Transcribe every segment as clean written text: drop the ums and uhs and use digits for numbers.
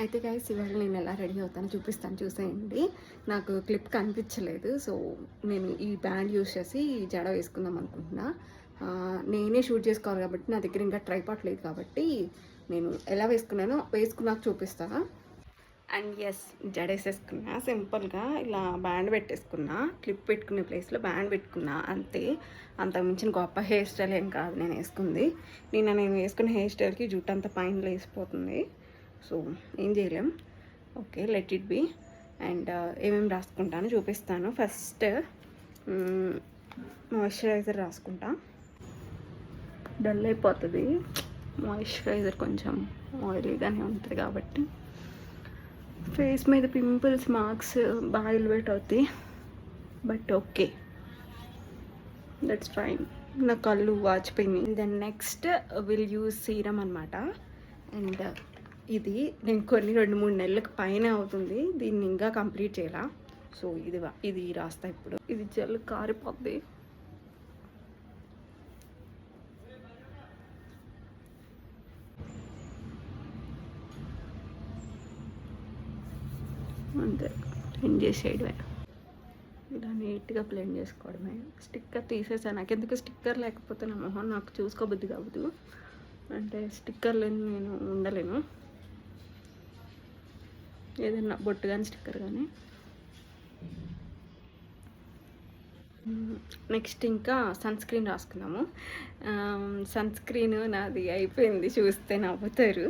అయితే గైస్ ఇవాళ నేను ఎలా రెడీ అవుతానో చూపిస్తాను, చూసేయండి. నాకు క్లిప్ కనిపించలేదు, సో నేను ఈ బ్యాండ్ యూస్ చేసి జడ వేసుకుందాం అనుకుంటున్నా. నేనే షూట్ చేసుకోవాలి కాబట్టి నా దగ్గర ఇంకా ట్రైపాడ్ లేదు కాబట్టి నేను ఎలా వేసుకున్నాక చూపిస్తాను. అండ్ ఎస్, జడ వేసేసుకున్నా సింపుల్గా ఇలా బ్యాండ్ పెట్టేసుకున్నా, క్లిప్ పెట్టుకునే ప్లేస్లో బ్యాండ్ పెట్టుకున్నా అంతే. అంతకు మించిన గొప్ప హెయిర్ స్టైల్ ఏం కాదు నేను వేసుకుంది. నేను వేసుకున్న హెయిర్ స్టైల్కి జుట్టు అంతా పైన లేసిపోతుంది, సో ఏం చేయలేం. Okay, let it be. And ఏమేమి రాసుకుంటానో చూపిస్తాను. ఫస్ట్ మాయిశ్చరైజర్ రాసుకుంటా. డల్ అయిపోతుంది మాయిశ్చరైజర్, కొంచెం ఆయిలీగానే ఉంటుంది కాబట్టి. ఫేస్ మీద పింపుల్స్ మార్క్స్ బాగా ఎలివేట్ అవుతాయి, బట్ ఓకే, దట్స్ ఫైన్. నా కళ్ళు వాచిపోయింది. Then next will use serum అనమాట. అండ్ ఇది నేను కొన్ని 2-3 నెలలకు పైన అవుతుంది, దీన్ని ఇంకా కంప్లీట్ చేయాల. సో ఇది రాస్తా ఇప్పుడు. ఇది జల్లు కారిపోద్ది. అంతే, బ్లెండ్ చేసేయడమే. ఇలా నీట్గా బ్లెండ్ చేసుకోవడమే. స్టిక్కర్ తీసేసాను, నాకెందుకు స్టిక్కర్ లేకపోతే నా మొహం నాకు చూసుకోబుద్ది కావద్దు. అంటే స్టిక్కర్ లేని నేను ఉండలేను, ఏదైనా బొట్టు కానీ స్టిక్కర్ కానీ. నెక్స్ట్ ఇంకా సన్ స్క్రీన్ రాసుకున్నాము. సన్ స్క్రీన్ నాది అయిపోయింది, చూస్తే నవ్వుతారు.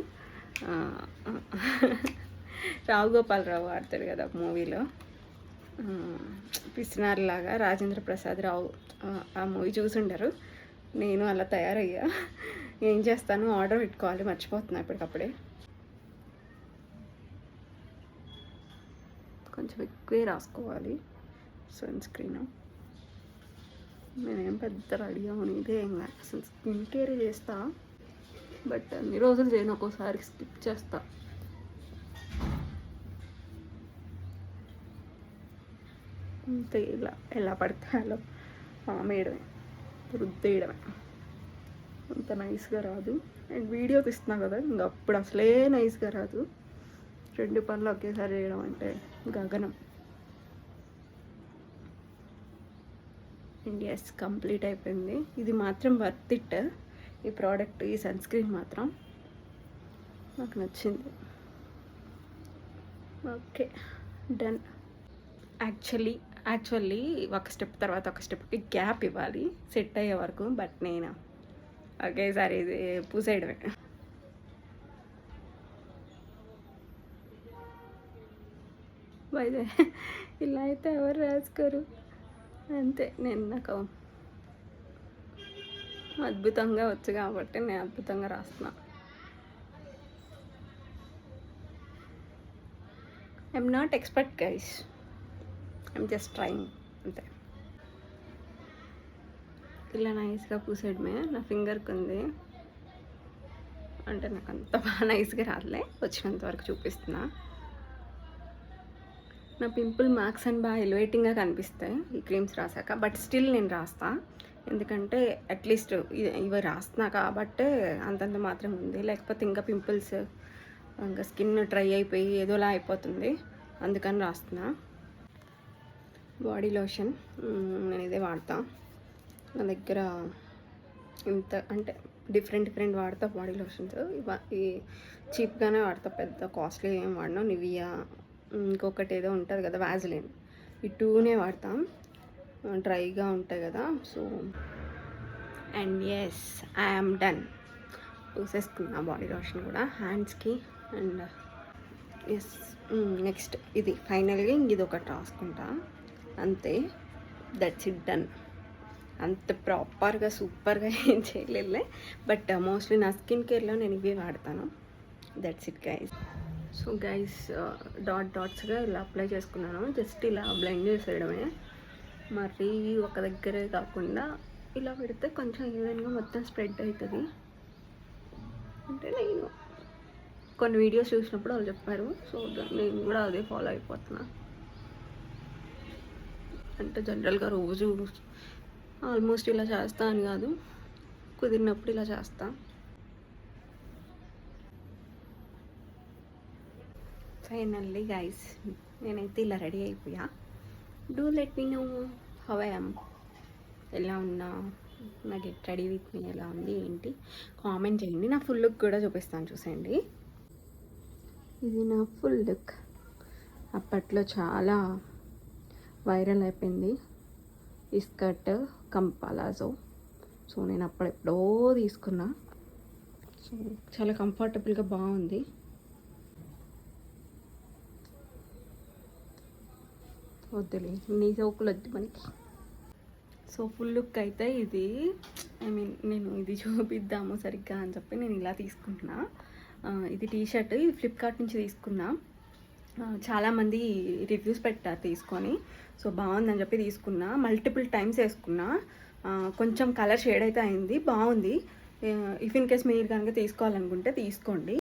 రావు గోపాలరావు ఆడతాడు కదా మూవీలో, పిసినారిలాగా రాజేంద్ర ప్రసాద్ రావు. ఆ మూవీ చూసుంటారు. నేను అలా తయారయ్యా. ఏం చేస్తాను, ఆర్డర్ పెట్టుకోవాలి, మర్చిపోతున్నా ఇప్పటికప్పుడే. కొంచెం ఎక్కువే రాసుకోవాలి సన్ స్క్రీన్. నేనేం పెద్ద రెడీ అవ్వను, ఇదే ఏం కాదు. అసలు స్కిన్ కేర్ చేస్తా, బట్ అన్ని రోజులు చేయను, ఒక్కోసారి స్కిప్ చేస్తా. అంతే, ఇలా ఎలా పడితే అలా వేయడమే, రుద్దేయడమే. అంత నైస్గా రాదు. అండ్ వీడియో తీస్తున్నా కదా, ఇంకా అప్పుడు అసలే నైస్గా రాదు. 2 పనులు ఒకేసారి చేయడం అంటే గగనం. అండ్ ఎస్, కంప్లీట్ అయిపోయింది. ఇది మాత్రం వర్త్ ఇట్. ఈ ప్రోడక్ట్, ఈ సన్ స్క్రీన్ మాత్రం నాకు నచ్చింది. Okay, done. యాక్చువల్లీ ఒక స్టెప్ తర్వాత ఒక స్టెప్కి గ్యాప్ ఇవ్వాలి సెట్ అయ్యే వరకు, బట్ నేను ఒకేసారి ఇది పూసేయడమే. వైదే ఇలా అయితే ఎవరు రాసుకోరు, అంతే. నాకు అద్భుతంగా వచ్చు కాబట్టి నేను అద్భుతంగా రాస్తున్నా. I'm not expert guys, I'm just trying అంతే. ఇలా నైస్గా పూసేయడమే. నా ఫింగర్కి ఉంది అంటే నాకు అంత బాగా నైస్గా రాదులే, వచ్చినంత వరకు చూపిస్తున్నా. నా పింపుల్ మార్క్స్ అని బాగా ఎలివేటింగ్గా కనిపిస్తాయి ఈ క్రీమ్స్ రాసాక, బట్ స్టిల్ నేను రాస్తా. ఎందుకంటే అట్లీస్ట్ ఇవి రాస్తున్నా కాబట్టే అంతంత మాత్రం ఉంది, లేకపోతే ఇంకా పింపుల్స్, ఇంకా స్కిన్ డ్రై అయిపోయి ఏదోలా అయిపోతుంది, అందుకని రాస్తున్నా. బాడీ లోషన్ నేను ఇదే వాడతా. నా దగ్గర ఇంత అంటే డిఫరెంట్ వాడతా బాడీ లోషన్స్. ఈ చీప్గానే వాడతా, పెద్ద కాస్ట్లీ ఏం వాడినా. నివియా, ఇంకొకటి ఏదో ఉంటుంది కదా వ్యాజిలిన్, ఈ 2నే వాడతాం, డ్రైగా ఉంటాయి కదా. So and yes, I'm done. పూసేసుకున్నా బాడీ లోషన్ కూడా హ్యాండ్స్కి. అండ్ ఎస్, నెక్స్ట్ ఇది ఫైనల్గా ఇది ఒకటి రాసుకుంటా, అంతే. That's it, done. అంత ప్రాపర్గా సూపర్గా ఏం చేయలేదులే, బట్ మోస్ట్లీ నా స్కిన్ కేర్లో నేను ఇవే వాడతాను. That's it guys. So guys, డాట్స్గా ఇలా అప్లై చేసుకున్నాను. జస్ట్ ఇలా బ్లెండ్ చేసేయడమే, మరి ఒక దగ్గరే కాకుండా ఇలా పెడితే కొంచెం ఈవెన్గా మొత్తం స్ప్రెడ్ అవుతుంది. అంటే నేను కొన్ని వీడియోస్ చూసినప్పుడు వాళ్ళు చెప్పారు, సో నేను కూడా అదే ఫాలో అయిపోతున్నా. అంటే జనరల్గా రోజు ఆల్మోస్ట్ ఇలా చేస్తా అని కాదు, కుదిరినప్పుడు ఇలా చేస్తా. ఫైనల్లీ గైస్ నేనైతే ఇలా రెడీ అయిపోయా. Do let me know how I am, ఎలా ఉన్నా, నా గెట్ రెడీ విత్ మీ ఎలా ఉంది ఏంటి కామెంట్ చేయండి. నా ఫుల్ లుక్ కూడా చూపిస్తాను చూసేయండి. ఇది నా ఫుల్ లుక్. అప్పట్లో చాలా వైరల్ అయిపోయింది ఈ స్కర్ట్ కంపాలాజో. సో నేను అప్పుడెప్పుడో తీసుకున్నా. సో చాలా కంఫర్టబుల్గా బాగుంది. వద్దులే నీ సోకులు వద్దు మనకి. సో ఫుల్ లుక్ అయితే ఇది, ఐ మీన్ నేను ఇది చూపిద్దాము సరిగ్గా అని చెప్పి నేను ఇలా తీసుకుంటున్నా. ఇది టీషర్ట్, ఇది ఫ్లిప్కార్ట్ నుంచి తీసుకున్నా. చాలామంది రివ్యూస్ పెట్టారు తీసుకొని, సో బాగుందని చెప్పి తీసుకున్నా. మల్టిపుల్ టైమ్స్ వేసుకున్నా. కొంచెం కలర్ షేడ్ అయితే అయింది, బాగుంది. ఇఫ్ ఇన్ కేస్ మీరు కనుక తీసుకోవాలనుకుంటే తీసుకోండి.